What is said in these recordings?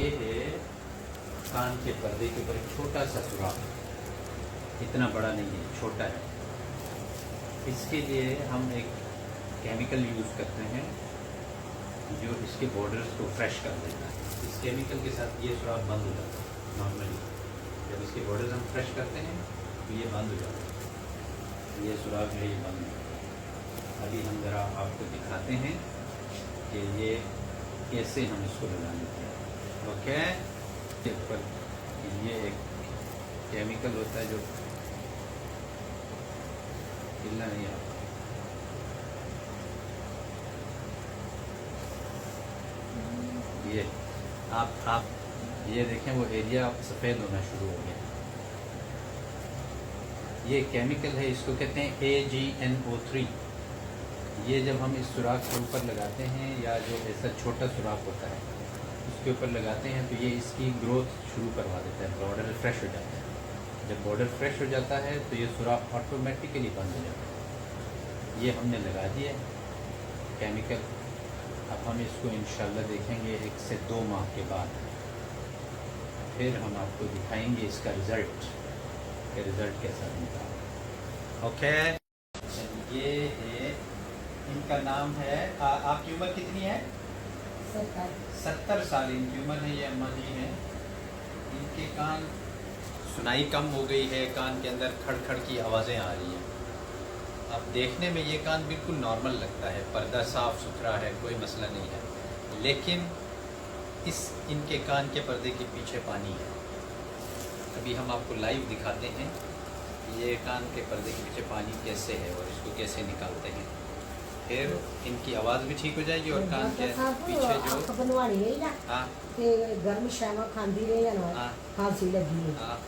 ये है कान के पर्दे के ऊपर एक छोटा सा सुराख, इतना बड़ा नहीं है, छोटा है। इसके लिए हम एक केमिकल यूज़ करते हैं जो इसके बॉर्डर्स को फ्रेश कर देता है। इस केमिकल के साथ ये सुराख बंद हो जाता है नॉर्मली। जब इसके बॉर्डर्स हम फ्रेश करते हैं तो ये बंद हो जाता है, ये सुराख है, ये बंद हो जाता है। अभी हम ज़रा आपको दिखाते हैं कि ये कैसे हम इसको लगा लेते हैं। ओके, ऊपर ये एक केमिकल होता है जो हिलना नहीं आता। ये आप ये देखें, वो एरिया सफ़ेद होना शुरू हो गया। ये केमिकल है, इसको कहते हैं AgNO3। ये जब हम इस सुराख के ऊपर लगाते हैं या जो ऐसा छोटा सुराख होता है उसके ऊपर लगाते हैं तो ये इसकी ग्रोथ शुरू करवा देता है, बॉर्डर फ्रेश हो जाता है। जब बॉर्डर फ्रेश हो जाता है तो ये सुराख ऑटोमेटिकली बंद हो जाता है। ये हमने लगा दिया केमिकल। अब हम इसको इंशाल्लाह देखेंगे 1 से 2 माह के बाद, फिर हम आपको दिखाएंगे इसका रिज़ल्ट, कि रिज़ल्ट कैसा बनता है। ओके, ये है, इनका नाम है, आपकी उम्र कितनी है? 70 साल इनकी उम्र है। ये अम्मा जी हैं, इनके कान सुनाई कम हो गई है, कान के अंदर खड़ खड़ की आवाज़ें आ रही हैं। अब देखने में ये कान बिल्कुल नॉर्मल लगता है, पर्दा साफ़ सुथरा है, कोई मसला नहीं है, लेकिन इनके कान के पर्दे के पीछे पानी है। अभी हम आपको लाइव दिखाते हैं ये कान के पर्दे के पीछे पानी कैसे है और इसको कैसे निकालते हैं। फिर इनकी आवाज़ भी ठीक हो जाएगी और कान के पीछे जो बनवानी है ना, हाँ गर्म शामा खांदी रही है ना, खांसी लगी है, हाँ,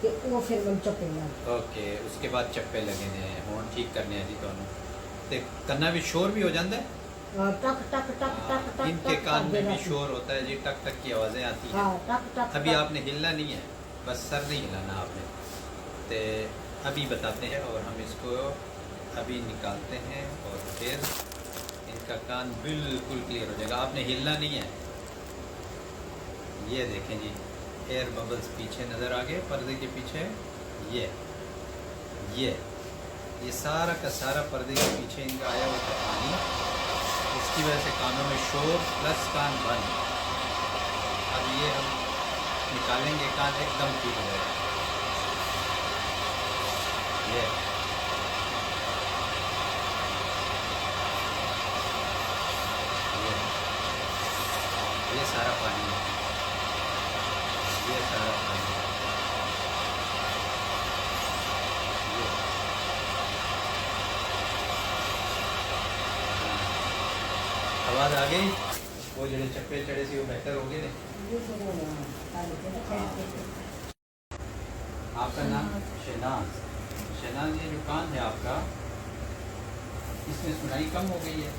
कि वो फिर मन चप्पे लगे। ओके, उसके बाद चप्पे लगे ने होन ठीक करने हैं जी दोनों। तो कन्ना भी शोर भी हो जाता है, टक टक टक टक टक। इनके कान में भी शोर होता है जी, टक टक की आवाज़ें आती हैं। टक टक। अभी आपने हिलना नहीं है, बस सर नहीं हिलाना आपने। तो अभी बताते हैं और हम इसको अभी निकालते हैं और फिर इनका कान बिल्कुल क्लियर हो जाएगा। आपने हिलना नहीं है। ये देखें जी, एयर बबल्स पीछे नज़र आ गए पर्दे के पीछे। ये सारा का सारा पर्दे के पीछे इनका आया हुआ था पानी, इसकी वजह से कानों में शोर प्लस कान बंद। अब ये हम निकालेंगे, कान एकदम ठीक हो जाएगा। ये सारा पानी है, ये सारा पानी है। आवाज़ आ गई, वो जो चप्पे चढ़े सी वो बेहतर हो गए। आपका नाम शहनाज? शहनाज, ये जो कान है आपका, इसमें सुनाई कम हो गई है,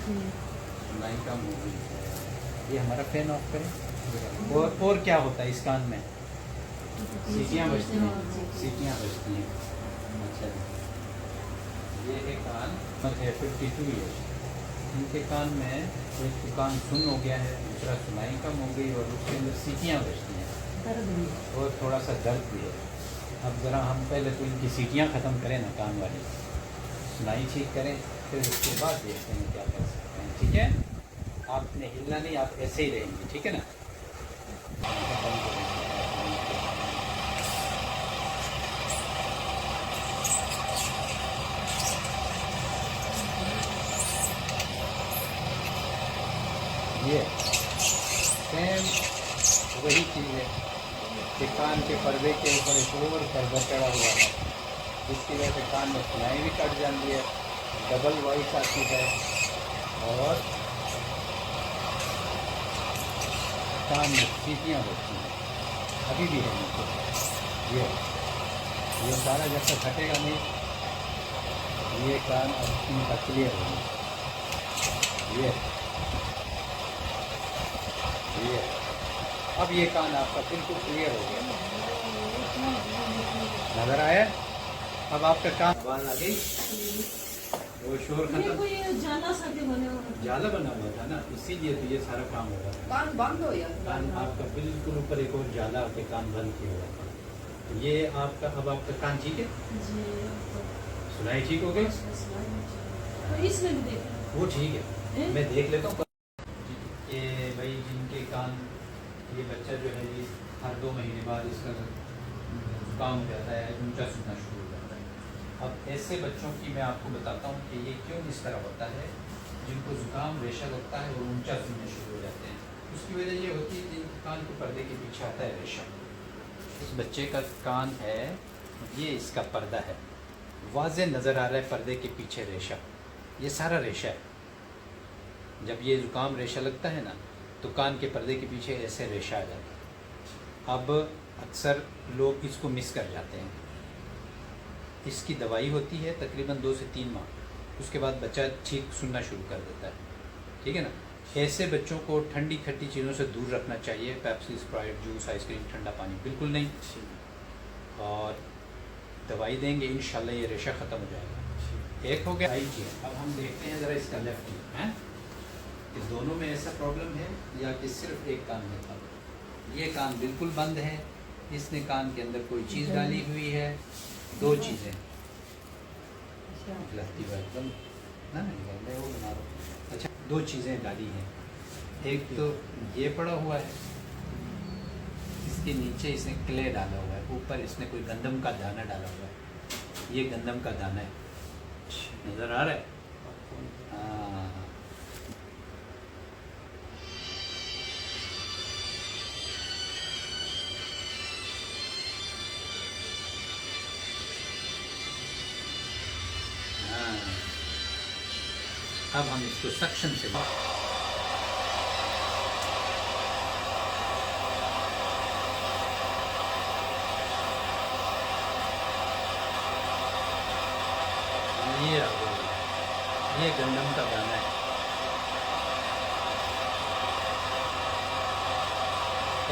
सुनाई कम हो गई है। ये हमारा फैन ऑफ करें। और क्या होता है इस कान में? सीटियाँ बजती हैं, सीटियाँ बजती हैं। अच्छा, ये है कान है 52 ईयर्स। इनके कान में एक तो कान सुन हो गया है, दूसरा सुनाई कम हो गई और उसके अंदर सीटियाँ बजती हैं और थोड़ा सा दर्द भी है। अब ज़रा हम पहले तो इनकी सीटियाँ ख़त्म करें ना, कान वाली सुनाई ठीक करें, फिर उसके बाद देखते हैं क्या कर सकते हैं। ठीक है, आपने हिलना नहीं, आप ऐसे ही रहेंगे, ठीक है ना? ये सेम वही चीज़ है कि कान के पर्दे के ऊपर एक और पर्दा चढ़ा हुआ है, जिसकी वजह से कान में सुनाई भी कट जाती है, डबल वॉइस आती है और कान में सीटियाँ बजती हैं। अभी भी है नीचे। ये सारा जब तक हटेगा नहीं, ये कान अब इनका क्लियर होगा। ये अब ये कान आपका बिल्कुल क्लियर हो गया, नज़र आया? अब आपका कान आवाज़ आ गई। वो शोर ये खत्म। कोई जाला सा के बने हुए हैं। जाला बना हुआ था ना, इसीलिए तो ये सारा काम हो रहा था। कान बंद हो गया कान आपका बिल्कुल ऊपर एक और जाला होकर कान बंद किया हुआ था। तो ये आपका, अब आपका कान ठीक है, जी सुनाई ठीक हो गई, तो इसमें भी देखें वो ठीक है, हैं? मैं देख लेता हूँ। ये भाई जिनके कान, ये बच्चा जो है ये हर 2 महीने बाद इसका काम जाता है, ऊंचा सुनना शुरू हो जाता है। अब ऐसे बच्चों की मैं आपको बताता हूँ कि ये क्यों इस तरह होता है, जिनको जुकाम रेशा लगता है और ऊंचा सुनने शुरू हो जाते हैं। उसकी वजह ये होती है कि जिनके कान के पर्दे के पीछे आता है रेशा। इस बच्चे का कान है, ये इसका पर्दा है, वाज़े नज़र आ रहा है पर्दे के पीछे रेशा, ये सारा रेशा है। जब ये जुकाम रेशा लगता है ना, तो कान के पर्दे के पीछे ऐसे रेशा आ जाता है। अब अक्सर लोग इसको मिस कर जाते हैं। इसकी दवाई होती है तकरीबन 2 से 3 माह, उसके बाद बच्चा ठीक सुनना शुरू कर देता है, ठीक है ना। ऐसे बच्चों को ठंडी खट्टी चीज़ों से दूर रखना चाहिए, पेप्सी, स्प्राइट, जूस, आइसक्रीम, ठंडा पानी बिल्कुल नहीं। और दवाई देंगे, इंशाल्लाह ये रेशा ख़त्म हो जाएगा। एक हो गया राइट ईयर। अब हम देखते हैं ज़रा इसका लेफ्ट ईयर है कि दोनों में ऐसा प्रॉब्लम है या कि सिर्फ एक कान में था। ये कान बिल्कुल बंद है, इसने कान के अंदर कोई चीज़ डाली हुई है। 2 चीज़ें एकदम ना, मैं वो बना रहा हूँ। अच्छा, 2 चीज़ें डाली हैं। एक तो ये पड़ा हुआ है, इसके नीचे इसने क्ले डाला हुआ है, ऊपर इसने कोई गंदम का दाना डाला हुआ है। ये गंदम का दाना है, नज़र आ रहा है? हाँ, अब हम इसको सक्शन से ये गंदम का दाना है।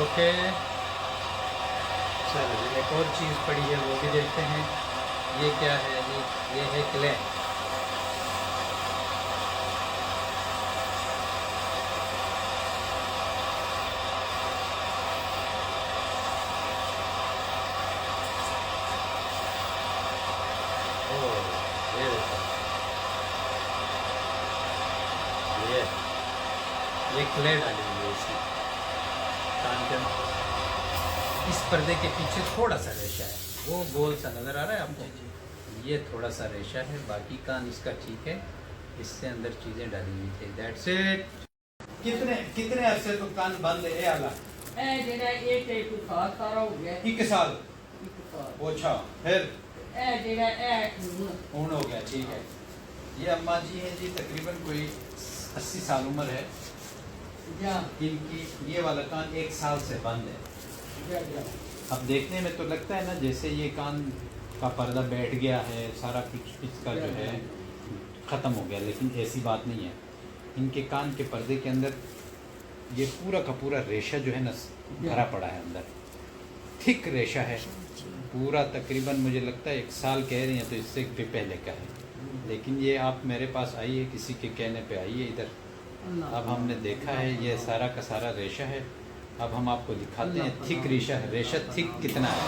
ओके, चलो एक और चीज़ पड़ी है, वो भी देखते हैं। ये क्या है? ये है क्ले। ये क्ले डाली हुई है इसमें कान के अंदर। इस पर्दे के पीछे थोड़ा सा रेशा है, वो गोल सा नज़र आ रहा है आपको? ये थोड़ा सा रेशा है, बाकी कान इसका ठीक है। इससे अंदर चीज़ें डाली हुई थी। That's it. कितने अरसे तो कान बंद है? आला ए जेड़ा एक साल सारा हो गया 1 साल। अच्छा, फिर ए जेड़ा ए पूर्ण हो गया, ठीक है। ये अम्मा जी हैं जी, तकरीबन कोई 80 साल उम्र है जा इनकी। ये वाला कान 1 साल से बंद है। अब देखने में तो लगता है ना जैसे ये कान का पर्दा बैठ गया है, सारा कुछ इसका जो है ख़त्म हो गया, लेकिन ऐसी बात नहीं है। इनके कान के पर्दे के अंदर ये पूरा का पूरा रेशा जो है ना भरा पड़ा है अंदर, थिक रेशा है पूरा। तकरीबन मुझे लगता है 1 साल कह रही हैं, तो इससे भी पहले का है। लेकिन ये आप मेरे पास आई है, किसी के कहने पे आई है इधर। अब हमने देखा है ये सारा का सारा रेशा है। अब हम आपको दिखाते हैं थिक रेशा है। रेशा थिक कितना है?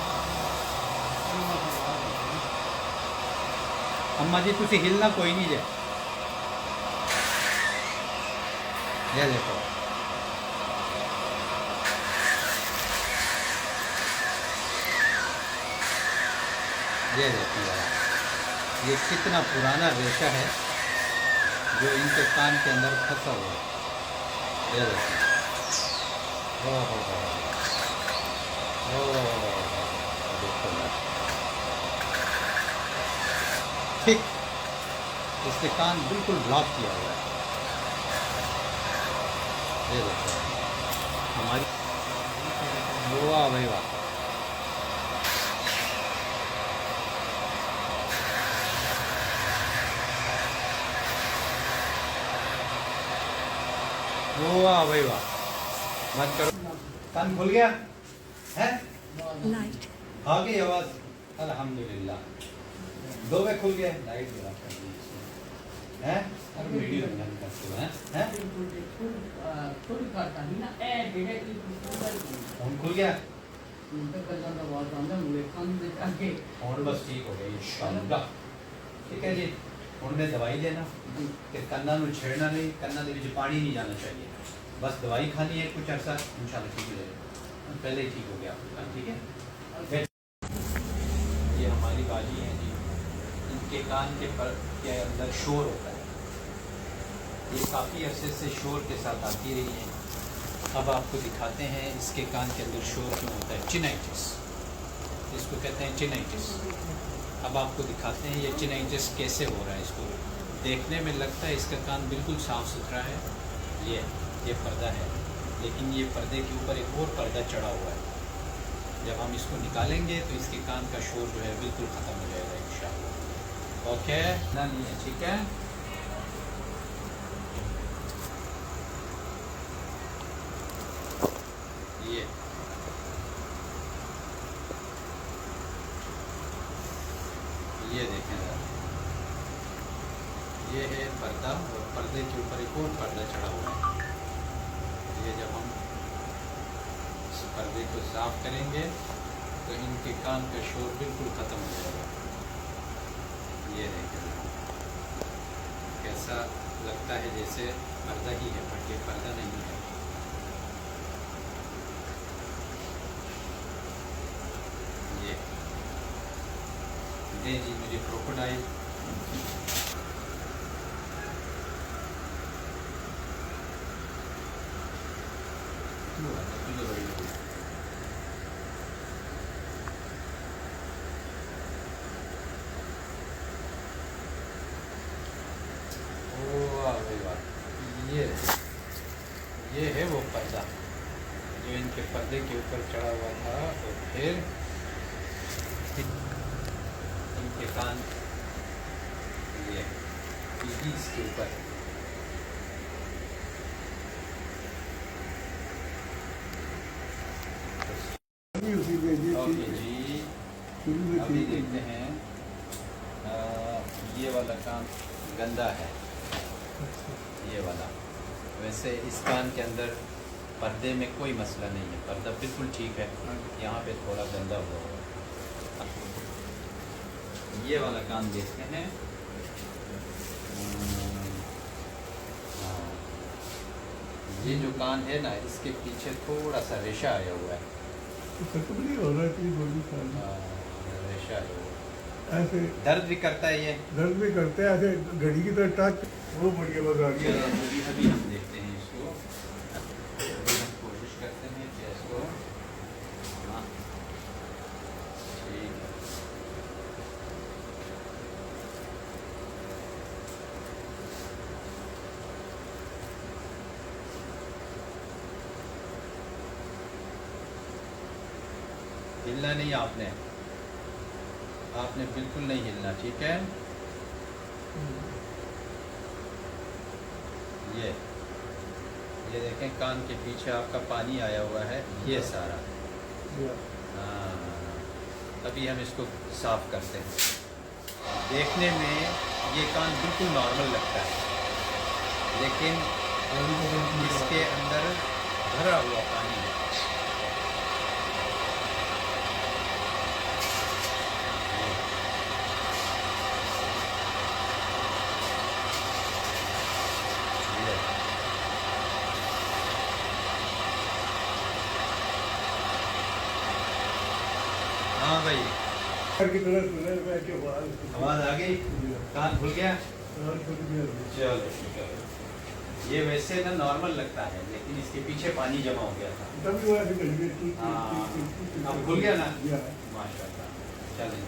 अम्मा जी तुसी हिलना कोई नहीं है। ये देखो, ये देखो जरा, ये कितना पुराना रेशा है जो इनके कान के अंदर फंसा हुआ है। ये देखो, देखो ठीक, इसके कान बिल्कुल ब्लॉक किया हुआ है। ये देखो हमारी, वाह भाई वाह, वाह भाई वाह, मत करो। कान खुल गया है, लाइट आ गई आवाज़, अल्हम्दुलिल्लाह। 2 में खुल गया, लाइट जला कर दी इसने। है अब वीडियो बंद करते हैं हैं थोड़ी करता नहीं ना ए जेड़ा की सुंदर फोन खुल गया तो कदा ਦਾ ਆਵਾਜ਼ ਆਉਂਦਾ ਮੂਰੇ ਕੰਨ ਦੇ ਅੱਗੇ ਹੁਣ ਬਸ ਠੀਕ ਹੋ ਗਿਆ इंशाल्लाह ठीक है जी ਹੁਣ मैं दवाई लेना कि कन्ना ਨੂੰ छेड़ना नहीं कन्ना ਦੇ ਵਿੱਚ पानी नहीं जाना चाहिए बस दवाई खानी है कुछ अरसा इंशाल्लाह ठीक हो जाएगा पहले ही ठीक हो गया आपका ठीक है ये हमारी बाजी है जी इनके कान के अंदर शोर होता है ये काफ़ी अरसे से शोर के साथ आती रही है अब आपको दिखाते हैं इसके कान के अंदर शोर क्यों होता है चिनाइटिस इसको कहते हैं चिनाइटिस अब आपको दिखाते हैं ये चिनाइटिस कैसे हो रहा है इसको देखने में लगता है इसका कान बिल्कुल साफ़ सुथरा है ये पर्दा है लेकिन ये पर्दे के ऊपर एक और पर्दा चढ़ा हुआ है जब हम इसको निकालेंगे तो इसके कान का शोर जो है बिल्कुल ख़त्म हो जाएगा इंशाल्लाह ओके ना नहीं है ठीक है ये देखें ज़रा ये है पर्दा और पर्दे के ऊपर एक और पर्दा चढ़ा हुआ है ये जब हम इस पर्दे को साफ़ करेंगे तो इनके कान का शोर बिल्कुल ख़त्म हो जाएगा ये देखें कैसा लगता है जैसे पर्दा ही है बट ये पर्दा नहीं है ये जी मुझे क्रोकोडाइल ये है वो पर्दा जो इनके पर्दे के ऊपर चढ़ा हुआ था और फिर इनके कान ये इसके ऊपर ओके जी अभी देखते हैं ये वाला कान गंदा है ये वाला वैसे इस कान के अंदर पर्दे में कोई मसला नहीं है पर्दा बिल्कुल ठीक है यहाँ पे थोड़ा गंदा हुआ है ये वाला कान देखते हैं ये जो कान है ना इसके पीछे थोड़ा सा रेशा आया हुआ है रेशा आया हुआ है ऐसे दर्द भी करता है ये दर्द भी करते हैं ऐसे घड़ी की तरह टच वो बढ़ के बस आ गया अभी हम देखते हैं इसको अभी हम कोशिश करते हैं कि इसको हाँ ठीक है हिलना नहीं आपने बिल्कुल नहीं हिलना ठीक है ये देखें कान के पीछे आपका पानी आया हुआ है ये सारा हाँ अभी हम इसको साफ करते हैं देखने में ये कान बिल्कुल नॉर्मल लगता है लेकिन इसके अंदर भरा हुआ पानी है हाँ भाई की तरह आवाज़ आ गई कान खुल गया चलो ये वैसे ना नॉर्मल लगता है लेकिन इसके पीछे पानी जमा हो गया था तब हाँ अब खुल गया ना माशाल्लाह चलें